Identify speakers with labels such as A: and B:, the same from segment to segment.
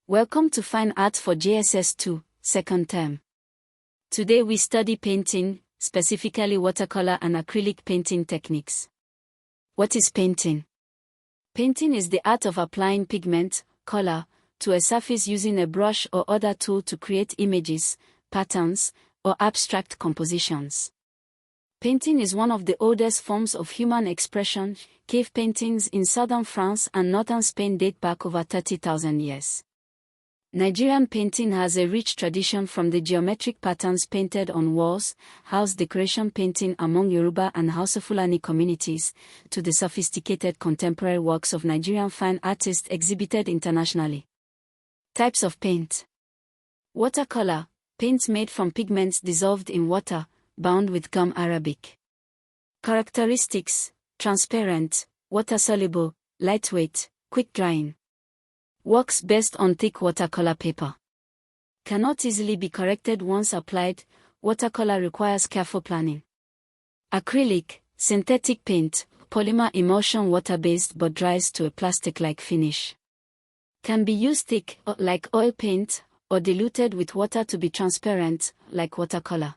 A: Welcome to Fine Art for JSS 2, second term. Today we study painting, specifically watercolor and acrylic painting techniques. What is painting? Painting is the art of applying pigment, color, to a surface using a brush or other tool to create images, patterns, or abstract compositions. Painting is one of the oldest forms of human expression. Cave paintings in southern France and northern Spain date back over 30,000 years. Nigerian painting has a rich tradition, from the geometric patterns painted on walls, house decoration painting among Yoruba and Hausa Fulani communities, to the sophisticated contemporary works of Nigerian fine artists exhibited internationally. Types of paint. Watercolor, paint made from pigments dissolved in water, bound with gum arabic. Characteristics: transparent, water-soluble, lightweight, quick drying. Works best on thick watercolor paper. Cannot easily be corrected once applied. Watercolor requires careful planning. Acrylic, synthetic paint, polymer emulsion, water-based but dries to a plastic-like finish. Can be used thick, like oil paint, or diluted with water to be transparent, like watercolor.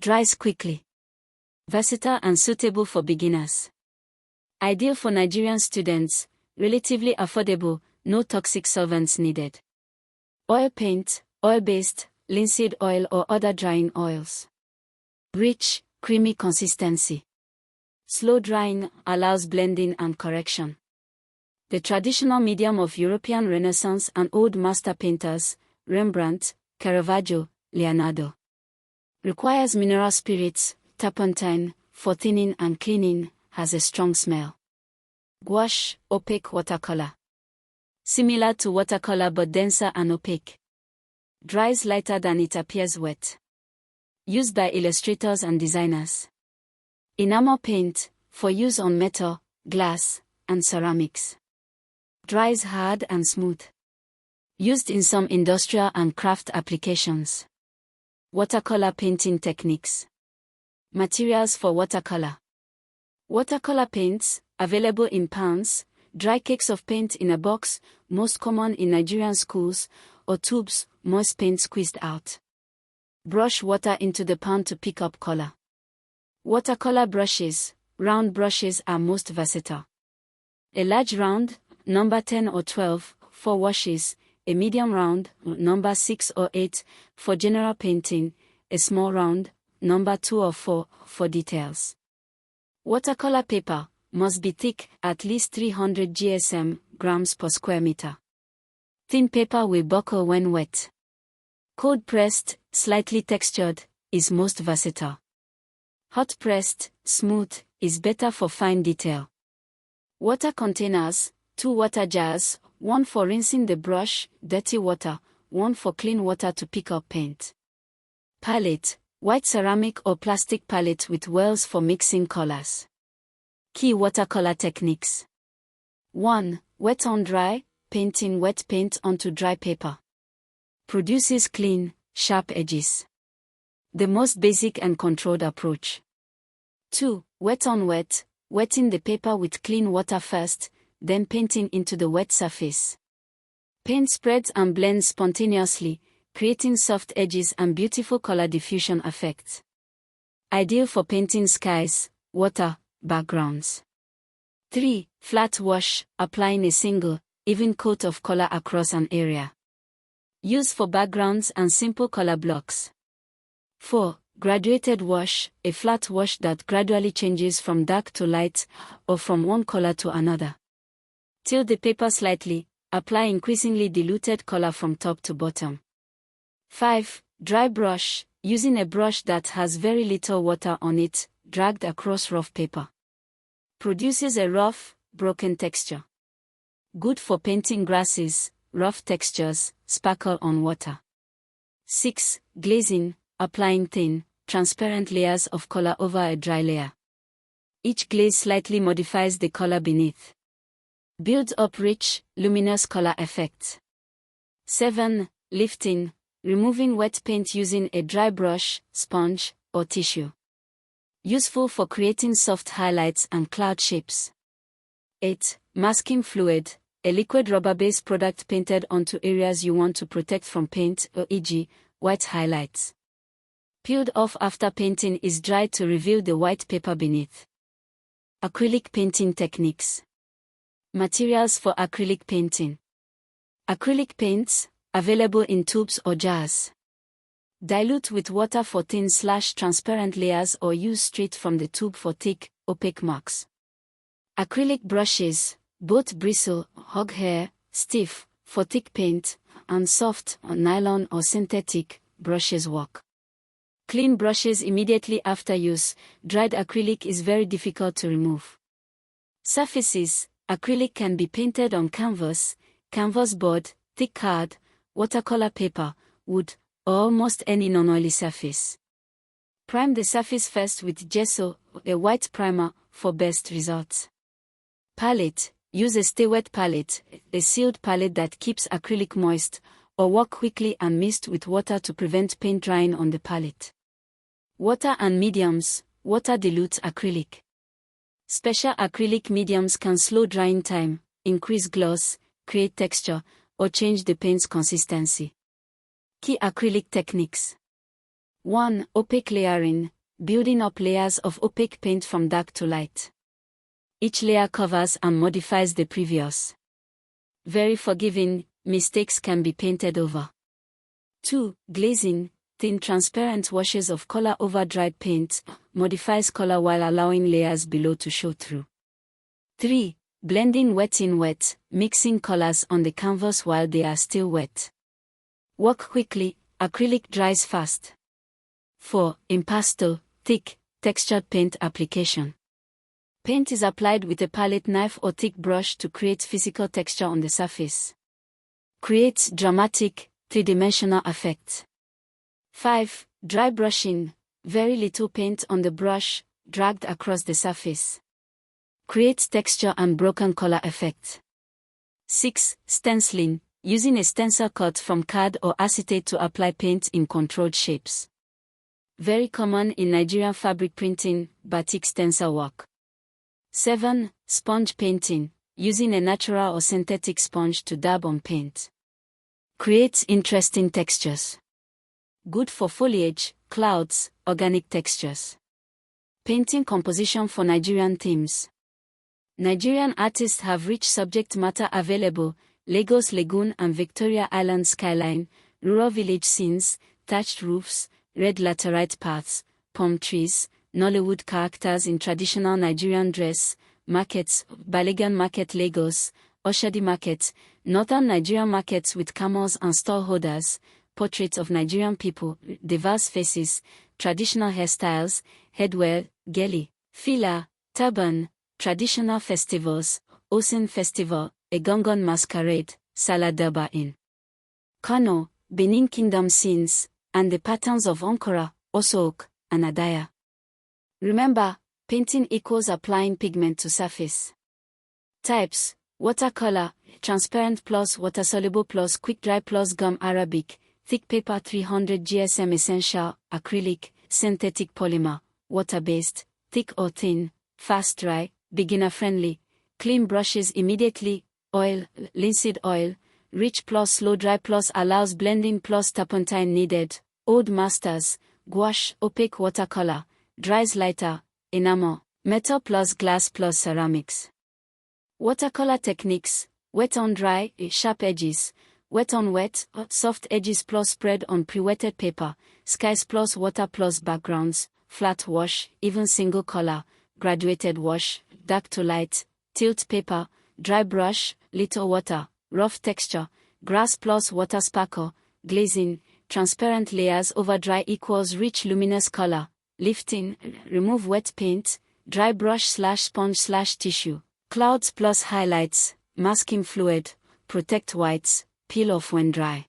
A: Dries quickly. Versatile and suitable for beginners. Ideal for Nigerian students, relatively affordable, no toxic solvents needed. Oil paint, oil-based, linseed oil or other drying oils. Rich, creamy consistency. Slow drying, allows blending and correction. The traditional medium of European Renaissance and Old Master painters, Rembrandt, Caravaggio, Leonardo. Requires mineral spirits, turpentine, for thinning and cleaning, has a strong smell. Gouache, opaque watercolor. Similar to watercolor but denser and opaque. Dries lighter than it appears wet. Used by illustrators and designers. Enamel paint, for use on metal, glass, and ceramics. Dries hard and smooth. Used in some industrial and craft applications. Watercolor painting techniques. Materials for watercolor. Watercolor paints, available in pounds, dry cakes of paint in a box, most common in Nigerian schools, or tubes, moist paint squeezed out. Brush water into the pound to pick up color. Watercolor brushes, round brushes are most versatile. A large round, number 10 or 12, for washes, a medium round, number 6 or 8, for general painting, a small round, number 2 or 4, for details. Watercolor paper must be thick, at least 300 grams per square meter. Thin paper will buckle when wet. Cold pressed, slightly textured, is most versatile. Hot pressed, smooth, is better for fine detail. Water containers, 2 water jars, 1 for rinsing the brush, dirty water, 1 for clean water to pick up paint. Palette, white ceramic or plastic palette with wells for mixing colors. Key watercolor techniques. 1. Wet on dry, painting wet paint onto dry paper. Produces clean, sharp edges. The most basic and controlled approach. 2. Wet on wet, wetting the paper with clean water first, then painting into the wet surface. Paint spreads and blends spontaneously, creating soft edges and beautiful color diffusion effects. Ideal for painting skies, water, backgrounds. 3. Flat wash, applying a single, even coat of color across an area. Used for backgrounds and simple color blocks. 4. Graduated wash, a flat wash that gradually changes from dark to light, or from one color to another. Tilt the paper slightly, apply increasingly diluted color from top to bottom. 5. Dry brush, using a brush that has very little water on it, dragged across rough paper. Produces a rough, broken texture. Good for painting grasses, rough textures, sparkle on water. 6. Glazing, applying thin, transparent layers of color over a dry layer. Each glaze slightly modifies the color beneath. Builds up rich, luminous color effects. 7. Lifting, removing wet paint using a dry brush, sponge, or tissue. Useful for creating soft highlights and cloud shapes. 8. Masking fluid, a liquid rubber-based product painted onto areas you want to protect from paint, e.g., white highlights. Peeled off after painting is dried to reveal the white paper beneath. Acrylic Painting Techniques. Materials for acrylic painting. Acrylic paints, available in tubes or jars. Dilute with water for thin/transparent layers or use straight from the tube for thick, opaque marks. Acrylic brushes, both bristle, hog hair, stiff, for thick paint, and soft, nylon or synthetic, brushes work. Clean brushes immediately after use. Dried acrylic is very difficult to remove. Surfaces. Acrylic can be painted on canvas board, thick card, watercolor paper, wood, or almost any non-oily surface. Prime the surface first with gesso, a white primer, for best results. Palette. Use a stay-wet palette, a sealed palette that keeps acrylic moist, or work quickly and mist with water to prevent paint drying on the palette. Water and mediums. Water dilutes acrylic. Special acrylic mediums can slow drying time, increase gloss, create texture, or change the paint's consistency. Key acrylic techniques. 1. Opaque layering, building up layers of opaque paint from dark to light. Each layer covers and modifies the previous. Very forgiving, mistakes can be painted over. 2. Glazing, thin transparent washes of color over dried paint, modifies color while allowing layers below to show through. 3. Blending wet in wet, mixing colors on the canvas while they are still wet. Work quickly, acrylic dries fast. 4. Impasto, thick, textured paint application. Paint is applied with a palette knife or thick brush to create physical texture on the surface. Creates dramatic, three-dimensional effects. 5. Dry brushing, very little paint on the brush, dragged across the surface. Creates texture and broken color effect. 6. Stenciling, using a stencil cut from card or acetate to apply paint in controlled shapes. Very common in Nigerian fabric printing, batik stencil work. 7. Sponge painting, using a natural or synthetic sponge to dab on paint. Creates interesting textures. Good for foliage, clouds, organic textures. Painting composition for Nigerian themes. Nigerian artists have rich subject matter available: Lagos Lagoon and Victoria Island skyline, rural village scenes, thatched roofs, red laterite paths, palm trees, Nollywood characters in traditional Nigerian dress, markets, Balegan Market Lagos, Oshodi Market, northern Nigerian markets with camels and stallholders, portraits of Nigerian people, diverse faces, traditional hairstyles, headwear, gele, fila, turban, traditional festivals, Osun Festival, Egungun Masquerade, Salah Durbar in Kano, Benin Kingdom scenes, and the patterns of Ankara, Osook, and Adaya. Remember, painting equals applying pigment to surface. Types: watercolor, transparent plus water-soluble plus quick-dry plus gum Arabic, thick paper 300 GSM essential, acrylic, synthetic polymer, water-based, thick or thin, fast-dry, beginner-friendly, clean brushes immediately, oil, linseed oil, rich plus slow-dry plus allows blending plus turpentine needed, old masters, gouache, opaque watercolor, dries lighter, enamel, metal plus glass plus ceramics. Watercolor techniques: wet on dry, sharp edges, wet on wet, soft edges plus spread on pre-wetted paper, skies plus water plus backgrounds, flat wash, even single color, graduated wash, dark to light, tilt paper, dry brush, little water, rough texture, grass plus water sparkle, glazing, transparent layers over dry equals rich luminous color, lifting, remove wet paint, dry brush / sponge / tissue, clouds plus highlights, masking fluid, protect whites, peel off when dry.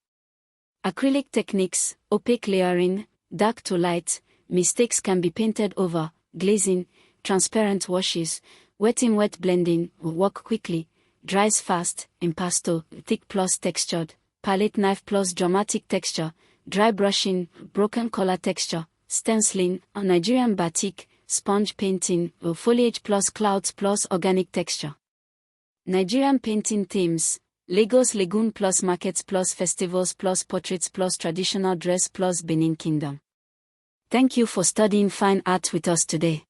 A: Acrylic techniques: opaque layering, dark to light, mistakes can be painted over, glazing, transparent washes, wet in wet blending, work quickly, dries fast, impasto, thick plus textured, palette knife plus dramatic texture, dry brushing, broken color texture, stenciling, Nigerian batik, sponge painting, foliage plus clouds plus organic texture. Nigerian painting themes: Lagos Lagoon plus markets plus festivals plus portraits plus traditional dress plus Benin Kingdom. Thank you for studying fine art with us today.